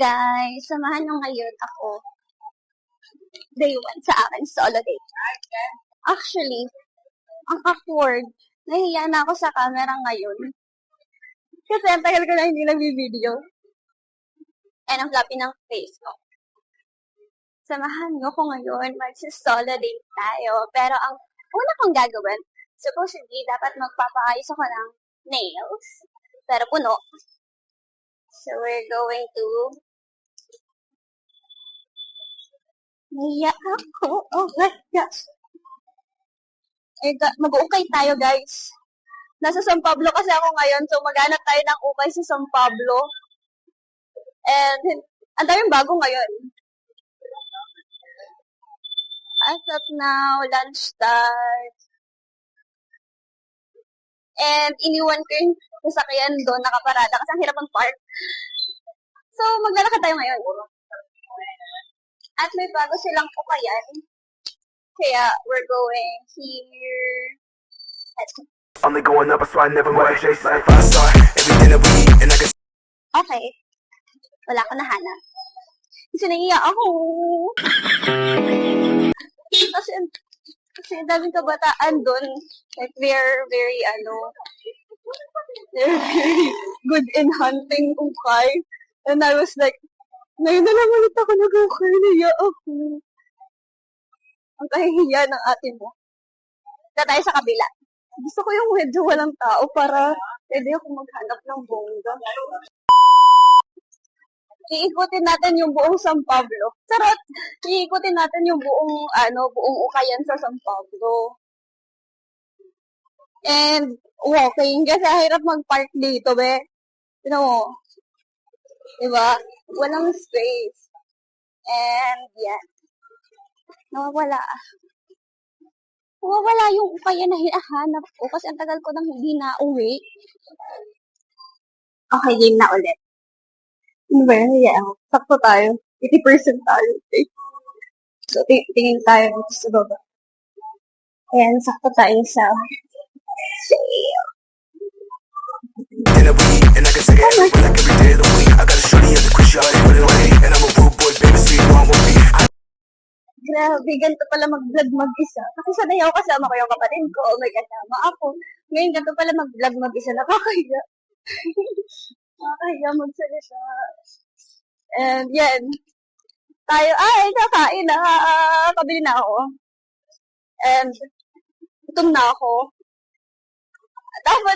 guys, samahan nyo ngayon ako. Day 1 sa akin solo date. Actually, ang awkward. Nahiya na ako sa camera ngayon. Kasi ang tagal ko na hindi nag-video. And ang flappy ng face ko. Samahan nyo ko ngayon, mag-solo date tayo. Pero ang una kong gagawin, supposedly, dapat magpapaayos ako ng nails. Pero puno. So, we're going to... Naiya ako. Oh my gosh. Mag-uukay tayo, guys. Nasa San Pablo kasi ako ngayon. So, maghanap tayo ng ukay sa San Pablo. And, ang daming bago ngayon. As of now, lunch time. And, iniwan ko yung sasakyan doon, nakaparada. Kasi ang hirap ng park. So, maglalakad tayo ngayon. At may bago silang ukayan. Kaya, we're going here. Let's go. Only going up, so I never want to chase like 5-star. Everything that we eat, and I can... Okay. Wala ko nahanap. Kasi naiiyak ako. Kasi daming kabataan doon. Like, they're very good in hunting ukay. And I was like, ngayon na lang ulit ako nag-ukay. Naiiyak ako. Ang kahihiya ng ate mo. Punta tayo sa kabila. Gusto ko yung medyo walang tao para pwede ako maghanap ng bongga. Iikutin natin yung buong San Pablo. Charot! Iikutin natin yung buong ukayan sa San Pablo. And walking kasi hirap mag-park dito, be. You know, diba? Walang space. And yeah. Nawawala yung ukaya na hinahanap ko kasi ang tagal ko nang hindi na uwi. Okay, game na ulit. Ano ba yun? Yeah, sakto tayo. 80% tayo. Okay. So, tingin tayo dito sa baba. Ayan, sakto tayo sa sale. And we eat, and I can say it like every day of the week. I got a shorty at the quick shot, put it away. And I'm a rude boy, baby, so you know I'm with me. Grabe, ganito pala mag-vlog mag-isa. Kasi sanay ako kasama ko yung kapatid ko, may kasama ako. Ngayon, ganito pala mag-vlog mag-isa. Nakakahiya. Nakakahiya magsalita. And yan. Tayo, kakain na. Kabili na ako. And, gutom na ako. Dapat